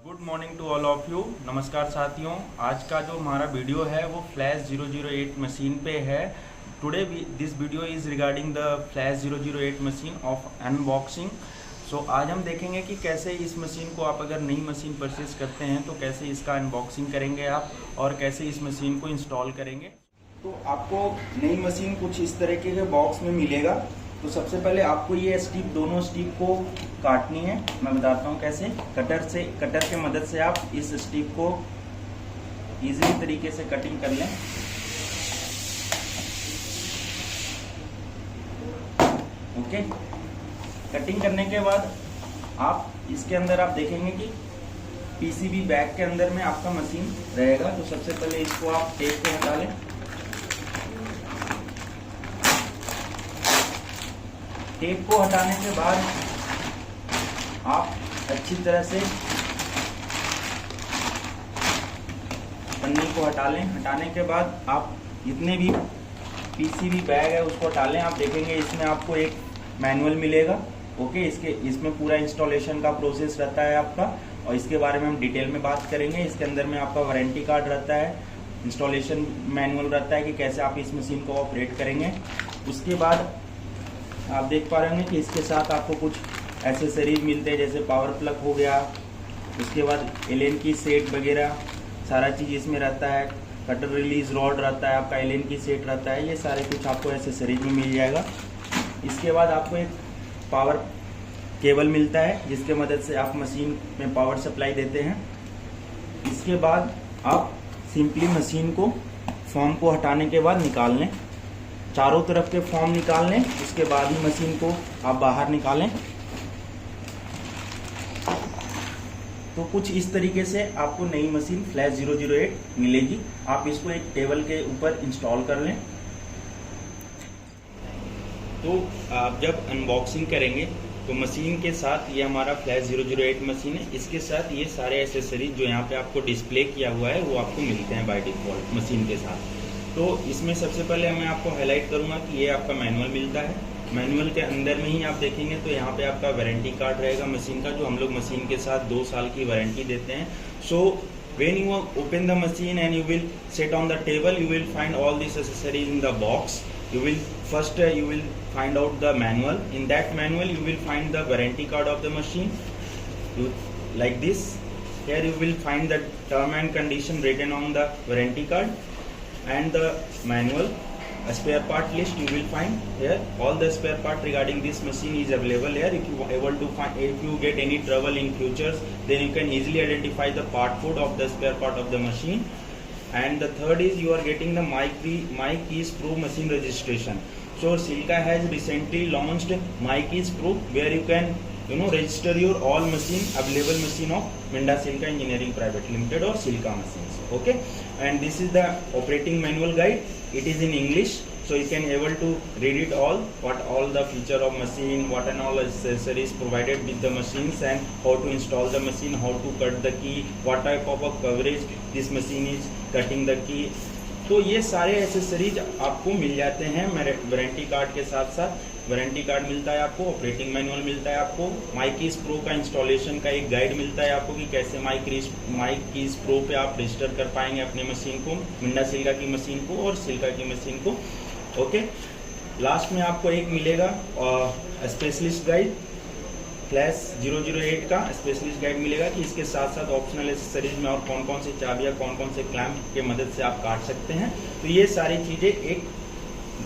Good morning to all of you. नमस्कार साथियों, आज का जो हमारा वीडियो है वो फ्लैश 008 मशीन पे है। Today this video is regarding the flash 008 machine of unboxing. So आज हम देखेंगे कि कैसे इस मशीन को आप अगर नई मशीन परचेज करते हैं तो कैसे इसका अनबॉक्सिंग करेंगे आप और कैसे इस मशीन को इंस्टॉल करेंगे। तो आपको नई मशीन कुछ इस तरीके के बॉक्स में मिलेगा। तो सबसे पहले आपको ये स्टिप, दोनों स्टिप को काटनी है। मैं बताता हूँ कैसे। कटर के मदद से आप इस स्टिप को इजीली तरीके से कटिंग कर लें। ओके, कटिंग करने के बाद आप इसके अंदर आप देखेंगे कि पीसीबी बैग के अंदर में आपका मशीन रहेगा। तो सबसे पहले इसको आप टेप को हटा लें। टेप को हटाने के बाद आप अच्छी तरह से पन्नी को हटा लें। हटाने के बाद आप जितने भी पीसीबी बैग है उसको हटा लें। आप देखेंगे इसमें आपको एक मैनुअल मिलेगा। ओके, इसमें पूरा इंस्टॉलेशन का प्रोसेस रहता है आपका, और इसके बारे में हम डिटेल में बात करेंगे। इसके अंदर में आपका वारंटी कार्ड रहता है, इंस्टॉलेशन मैनुअल रहता है कि कैसे आप इस मशीन को ऑपरेट करेंगे। उसके बाद आप देख पा रहे हैं कि इसके साथ आपको कुछ एसेसरीज मिलते हैं, जैसे पावर प्लग हो गया, उसके बाद एलएन की सेट वगैरह सारा चीज़ इसमें रहता है। कटर रिलीज रॉड रहता है, आपका एलएन की सेट रहता है, ये सारे कुछ आपको एसेसरीज में मिल जाएगा। इसके बाद आपको एक पावर केबल मिलता है जिसके मदद से आप मशीन में पावर सप्लाई देते हैं। इसके बाद आप सिंपली मशीन को फॉर्म को हटाने के बाद निकाल लें, चारों तरफ के फॉर्म निकाल लें। उसके बाद ही मशीन को आप बाहर निकालें। तो कुछ इस तरीके से आपको नई मशीन फ्लैश 008 मिलेगी। आप इसको एक टेबल के ऊपर इंस्टॉल कर लें। तो आप जब अनबॉक्सिंग करेंगे तो मशीन के साथ ये हमारा फ्लैश 008 मशीन है, इसके साथ ये सारे एसेसरीज जो यहाँ पे आपको डिस्प्ले किया हुआ है वो आपको मिलते हैं बाय डिफॉल्ट मशीन के साथ। तो इसमें सबसे पहले मैं आपको हाईलाइट करूंगा कि ये आपका मैनुअल मिलता है। मैनुअल के अंदर में ही आप देखेंगे तो यहाँ पे आपका वारंटी कार्ड रहेगा मशीन का, जो हम लोग मशीन के साथ 2 साल की वारंटी देते हैं। So when you open the machine and you will set on the table, you will find all this accessories in the box. You will find out the manual. In that manual you will find the warranty card of the machine, like this. Here you will find the term and condition written on the warranty card and the manual. A spare part list you will find here. All the spare part regarding this machine is available here. If you get any trouble in futures, then you can easily identify the part code of the spare part of the machine. And the third is you are getting the MyKeys Pro machine registration. So Sylca has recently launched MyKeys Pro, where you can register your all available machine of Minda Sylca Engineering Private Limited or Sylca machines. Okay, and this is the operating manual guide. It is in English, so you can able to read it what all the feature of machine, what and all accessories provided with the machines, and how to install the machine, how to cut the key, what type of a coverage this machine is cutting the key. तो ये सारे accessories आपको मिल जाते हैं warranty card के साथ साथ। Warranty card मिलता है आपको, ऑपरेटिंग मैनुअल मिलता है आपको, MyKeys Pro का इंस्टॉलेशन का एक गाइड मिलता है आपको कि कैसे MyKeys Pro पे आप रजिस्टर कर पाएंगे अपने मशीन को, मिंडा सिल्का की मशीन को और सिल्का की मशीन को। ओके, लास्ट में आपको एक मिलेगा स्पेशलिस्ट गाइड, फ्लैश 008 का स्पेशलिस्ट गाइड मिलेगा कि इसके साथ साथ ऑप्शनल एक्सेसरीज में और कौन कौन से चाबियाँ, कौन कौन से क्लैंप के मदद से आप काट सकते हैं। तो ये सारी चीज़ें एक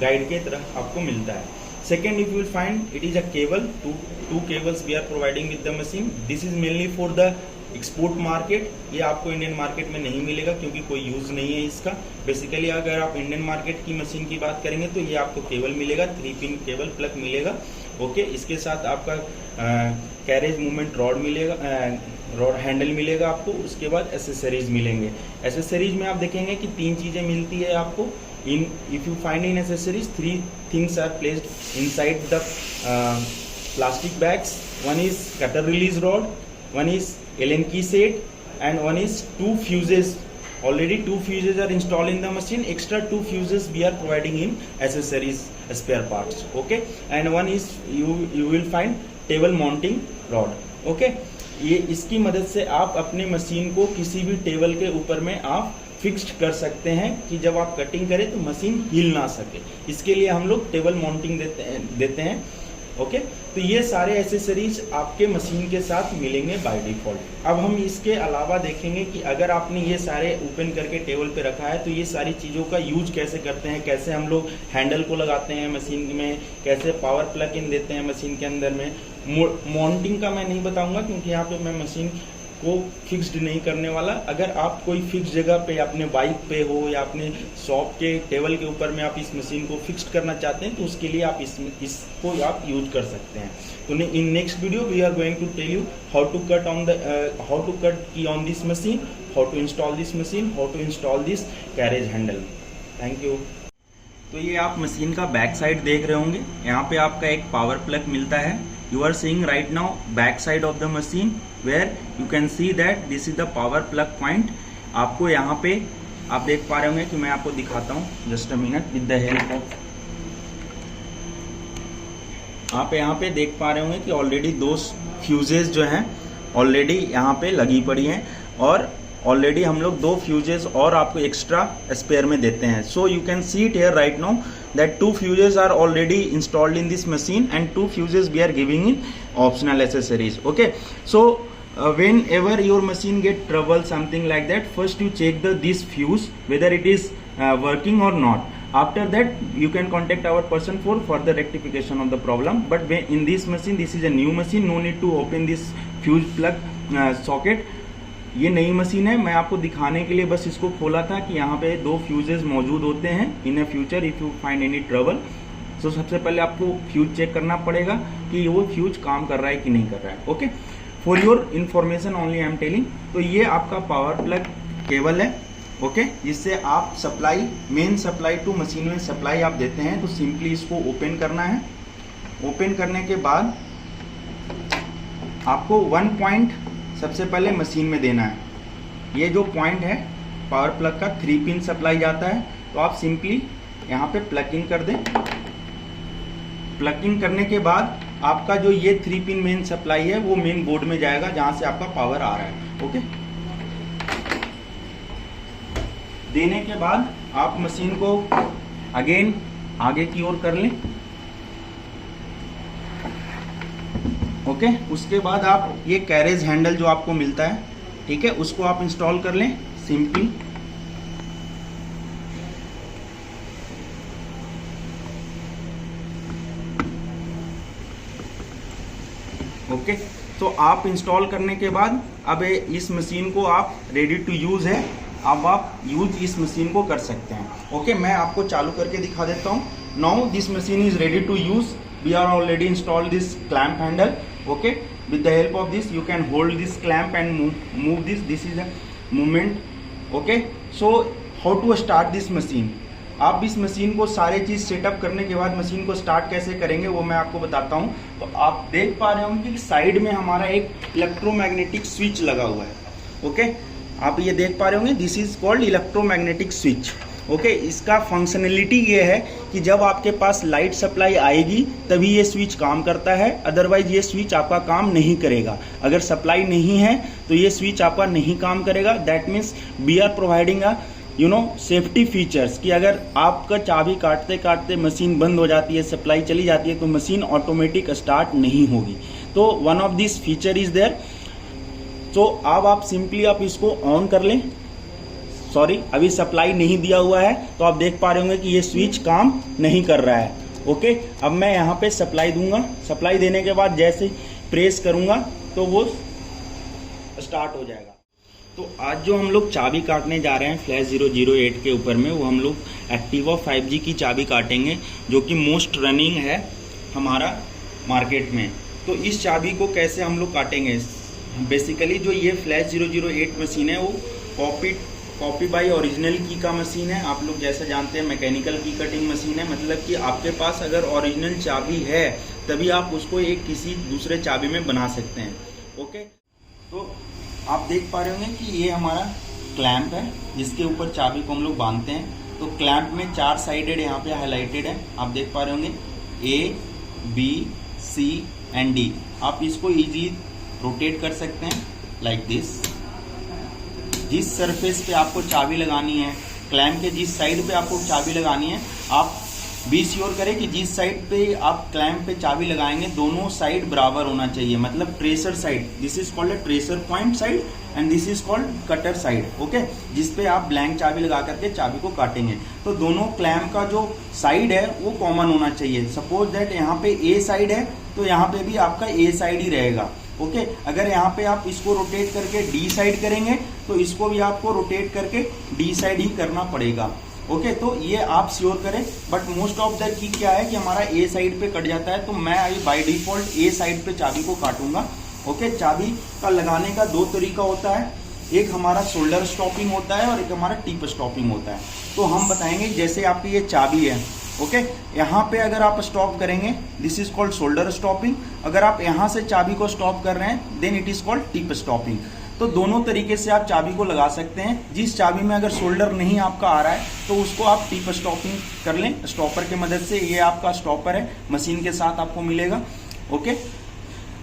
गाइड के तरह आपको मिलता है। Second, if you will find it is a cable, two cables we are providing with the machine. This is mainly for the export market. ये आपको इंडियन मार्केट में नहीं मिलेगा क्योंकि कोई यूज़ नहीं है इसका। बेसिकली अगर आप इंडियन मार्केट की मशीन की बात करेंगे तो ये आपको केबल मिलेगा, 3 पिन केबल प्लग मिलेगा। ओके, इसके साथ आपका कैरेज मूवमेंट रॉड मिलेगा, रॉड हैंडल मिलेगा आपको। उसके बाद एसेसरीज मिलेंगे। एसेसरीज में आप देखेंगे कि 3 चीज़ें मिलती है आपको। If you find in accessories, 3 things are placed inside the plastic bags. One is cutter release rod, one is Allen key set, and one is 2 fuses. Already 2 fuses are installed in the machine. Extra 2 fuses we are providing in accessories spare parts. Okay, and one is you will find table mounting rod. Okay, ये इसकी मदद से आप अपने machine को किसी भी table के ऊपर में आप फिक्स्ड कर सकते हैं कि जब आप कटिंग करें तो मशीन हिल ना सके। इसके लिए हम लोग टेबल माउंटिंग देते हैं। ओके, तो ये सारे एसेसरीज आपके मशीन के साथ मिलेंगे बाय डिफ़ॉल्ट। अब हम इसके अलावा देखेंगे कि अगर आपने ये सारे ओपन करके टेबल पे रखा है तो ये सारी चीज़ों का यूज कैसे करते हैं, कैसे हम लोग हैंडल को लगाते हैं मशीन में, कैसे पावर प्लग इन देते हैं मशीन के अंदर में। माउंटिंग का मैं नहीं बताऊंगा क्योंकि यहाँ पे मैं मशीन को फिक्स्ड नहीं करने वाला। अगर आप कोई फिक्स जगह पे अपने बाइक पे हो या अपने शॉप के टेबल के ऊपर में आप इस मशीन को फिक्स्ड करना चाहते हैं तो उसके लिए आप इसको आप यूज कर सकते हैं। तो in next video we are going to tell you how to cut key on this machine, how to install this machine, how to install this carriage handle. Thank you. तो ये आप मशीन का back side देख रहे होंगे, यहाँ पे आपका एक पावर प्लग मिलता है। You are seeing right now back side of the machine where you can see that this is the power plug point। आपको यहाँ पे आप देख पा रहे होंगे कि मैं आपको दिखाता हूँ, just a minute with the help of. आप यहाँ पे देख पा रहे होंगे कि ऑलरेडी 2 फ्यूजेस जो हैं ऑलरेडी यहाँ पे लगी पड़ी हैं और ऑलरेडी हम लोग 2 फ्यूजेस और आपको एक्स्ट्रा स्पेयर में देते हैं। So you can see it here right now that 2 fuses are already installed in this machine and 2 fuses we are giving in optional accessories. Okay, so whenever your machine get trouble something like that, first you check this fuse whether it is working or not. After that you can contact our person for further rectification of the problem. But when in this machine, this is a new machine, no need to open this fuse plug socket। ये नई machine है, मैं आपको दिखाने के लिए बस इसको खोला था कि यहाँ पे 2 फ्यूजेस मौजूद होते हैं। In a future if you find any trouble, तो सबसे पहले आपको फ्यूज चेक करना पड़ेगा कि वो फ्यूज काम कर रहा है कि नहीं कर रहा है। Okay, for your information only I am telling. तो ये आपका पावर प्लग केबल है, ओके, जिससे आप supply, main supply to machine में सप्लाई आप देते हैं। तो सिंपली इसको ओपन करना है। ओपन करने के बाद आपको 1 पॉइंट सबसे पहले मशीन में देना है। ये जो पॉइंट है पावर प्लग का 3 पिन सप्लाई जाता है, तो आप सिंपली यहाँ पे प्लग इन कर दें। प्लग इन करने के बाद आपका जो ये 3 पिन मेन सप्लाई है वो मेन बोर्ड में जाएगा जहाँ से आपका पावर आ रहा है। ओके, देने के बाद आप मशीन को अगेन आगे की ओर कर लें। ओके, उसके बाद आप ये कैरेज हैंडल जो आपको मिलता है, ठीक है, उसको आप इंस्टॉल कर लें सिंपली। ओके, तो आप इंस्टॉल करने के बाद अब इस मशीन को आप रेडी टू यूज है, अब आप यूज इस मशीन को कर सकते हैं। ओके, मैं आपको चालू करके दिखा देता हूँ। Now this machine is ready to use. We are already installed this clamp handle. Okay, with the help of this you can hold this clamp and move this. This is a movement. Okay, so how to start this machine? आप इस machine को सारे चीज़ setup करने के बाद machine को start कैसे करेंगे वो मैं आपको बताता हूँ। तो आप देख पा रहे होंगे कि साइड में हमारा एक इलेक्ट्रोमैग्नेटिक स्विच लगा हुआ है। ओके, आप ये देख पा रहे होंगे, this is called electromagnetic switch. Okay, इसका फंक्शनलिटी ये है कि जब आपके पास लाइट सप्लाई आएगी तभी ये स्विच काम करता है, अदरवाइज ये स्विच आपका काम नहीं करेगा। अगर सप्लाई नहीं है तो ये स्विच आपका नहीं काम करेगा। That means we are providing a safety features कि अगर आपका चाबी काटते काटते मशीन बंद हो जाती है, सप्लाई चली जाती है, तो मशीन ऑटोमेटिक स्टार्ट नहीं होगी। तो one of this feature is there. तो अब आप सिंपली आप इसको ऑन कर लें। सॉरी, अभी सप्लाई नहीं दिया हुआ है, तो आप देख पा रहे होंगे कि ये स्विच काम नहीं कर रहा है। ओके, अब मैं यहाँ पे सप्लाई दूंगा। सप्लाई देने के बाद जैसे प्रेस करूंगा तो वो स्टार्ट हो जाएगा। तो आज जो हम लोग चाबी काटने जा रहे हैं फ्लैश 008 के ऊपर में, वो हम लोग एक्टिवा 5G की चाबी काटेंगे, जो कि मोस्ट रनिंग है हमारा मार्केट में। तो इस चाबी को कैसे हम लोग काटेंगे? बेसिकली जो ये फ्लैश 008 मशीन है वो कॉपी बाई ओरिजिनल की का मशीन है। आप लोग जैसा जानते हैं मैकेनिकल की कटिंग मशीन है, मतलब कि आपके पास अगर ओरिजिनल चाबी है तभी आप उसको एक किसी दूसरे चाबी में बना सकते हैं। ओके, तो आप देख पा रहे होंगे कि ये हमारा क्लैंप है जिसके ऊपर चाबी को हम लोग बांधते हैं। तो क्लैंप में 4 साइडेड यहाँ पे हाईलाइटेड है, आप देख पा रहे होंगे A, B, C and D। आप इसको रोटेट कर सकते हैं लाइक दिस। जिस सरफेस पे आपको चाबी लगानी है, क्लैंप के जिस साइड पे आपको चाबी लगानी है, आप बी श्योर करें कि जिस साइड पे आप क्लैंप पे चाबी लगाएंगे दोनों साइड बराबर होना चाहिए, मतलब tracer side, this is called a tracer point side and this is called cutter side. Okay, जिस पे आप ब्लैंक चाबी लगा करके चाबी को काटेंगे तो दोनों क्लैंप का जो साइड है वो कॉमन होना चाहिए। सपोज दैट यहाँ पे ए साइड है तो यहाँ पे भी आपका ए साइड ही रहेगा। ओके, अगर यहाँ पे आप इसको रोटेट करके डी साइड करेंगे तो इसको भी आपको रोटेट करके डी साइड ही करना पड़ेगा। ओके, तो ये आप श्योर करें। But most of the key क्या है कि हमारा ए साइड पे कट जाता है, तो मैं अभी बाय डिफॉल्ट ए साइड पे चाबी को काटूंगा। ओके, चाबी का लगाने का दो तरीका होता है, एक हमारा शोल्डर स्टॉपिंग होता है और एक हमारा टिप स्टॉपिंग होता है। तो हम बताएंगे जैसे आपकी ये चाबी है, ओके, यहाँ पे अगर आप स्टॉप करेंगे this is called shoulder stopping. अगर आप यहाँ से चाबी को स्टॉप कर रहे हैं then it is called tip stopping. तो दोनों तरीके से आप चाबी को लगा सकते हैं। जिस चाबी में अगर शोल्डर नहीं आपका आ रहा है तो उसको आप टिप स्टॉपिंग कर लें स्टॉपर की मदद से। ये आपका स्टॉपर है, मशीन के साथ आपको मिलेगा। ओके,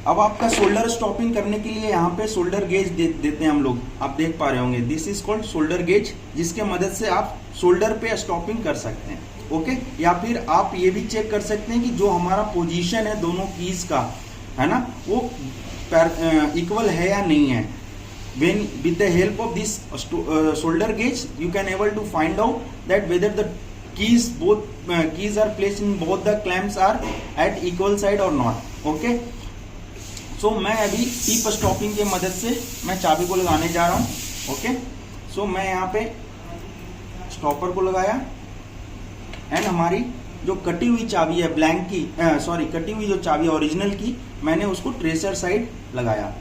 अब आपका शोल्डर स्टॉपिंग करने के लिए यहाँ पे शोल्डर गेज देते हैं हम लोग, आप देख पा रहे होंगे, this is called shoulder gauge, जिसके मदद से आप शोल्डर पे स्टॉपिंग कर सकते हैं। ओके, या फिर आप ये भी चेक कर सकते हैं कि जो हमारा पोजीशन है दोनों कीज का, है ना, वो इक्वल है या नहीं है। When with the help of this shoulder gauge you can able to find out that whether the keys are placed in both the clamps are at equal side or not. Okay, so मैं अभी tip stopping की मदद से मैं चाबी को लगाने जा रहा हूँ। ओके, सो मैं यहाँ पे स्टॉपर को लगाया एंड हमारी जो कटी हुई चाबी है ब्लैंक की, कटी हुई जो चाबी ओरिजिनल की, मैंने उसको ट्रेसर साइड लगाया।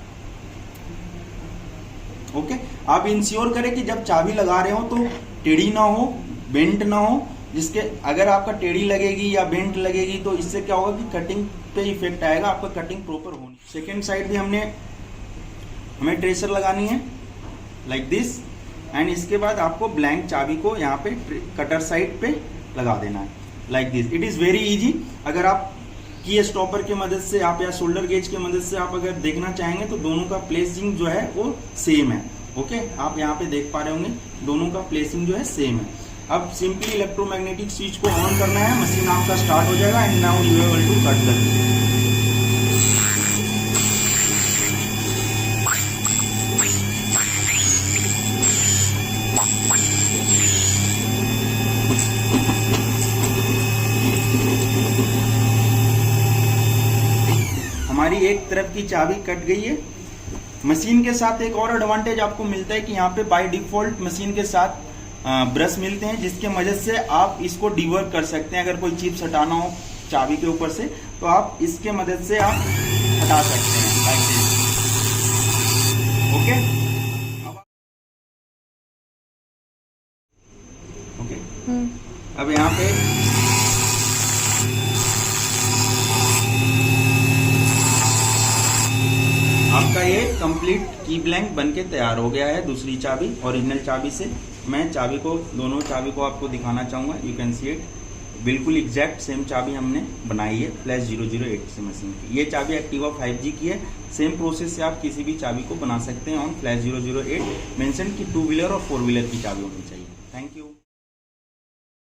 ओके, आप इंश्योर करें कि जब चाबी लगा रहे हो तो टेढ़ी ना हो, बेंट ना हो, जिसके अगर आपका टेढ़ी लगेगी या बेंट लगेगी तो इससे क्या होगा कि कटिंग पे इफेक्ट आएगा, आपका कटिंग प्रॉपर होनी। सेकेंड साइड भी हमें ट्रेसर लगानी है लाइक दिस एंड इसके बाद आपको ब्लैंक चाबी को यहाँ पे कटर साइड पे लगा देना है like this. It is very easy. अगर आप की स्टॉपर की मदद से आप या शोल्डर गेज की मदद से आप अगर देखना चाहेंगे तो दोनों का प्लेसिंग जो है वो सेम है। ओके, आप यहाँ पे देख पा रहे होंगे दोनों का प्लेसिंग जो है सेम है। अब सिंपली इलेक्ट्रोमैग्नेटिक स्विच को ऑन करना है, मशीन आपका स्टार्ट हो जाएगा and now you able to cut the. हमारी एक तरफ की चाबी कट गई है। मशीन के साथ एक और एडवांटेज आपको मिलता है कि यहाँ पे बाय डिफॉल्ट मशीन के साथ ब्रश मिलते हैं, जिसके मदद से आप इसको डिवर्क कर सकते हैं। अगर कोई चिप्स हटाना हो चाबी के ऊपर से तो आप इसके मदद से आप हटा सकते हैं लाइक दिस। ओके, अब यहाँ पे आपका ये कंप्लीट की ब्लैंक बनके तैयार हो गया है दूसरी चाबी ओरिजिनल चाबी से। मैं चाबी को दोनों चाबी को आपको दिखाना चाहूँगा, यू कैन सी इट। बिल्कुल एग्जैक्ट सेम चाबी हमने बनाई है फ्लैश 008 से मशीन की। ये चाबी एक्टिवा 5G की है। सेम प्रोसेस से आप किसी भी चाबी को बना सकते हैं ऑन फ्लैश 008। मेंशन की 2 व्हीलर और 4 व्हीलर की चाबी होनी चाहिए। Thank you.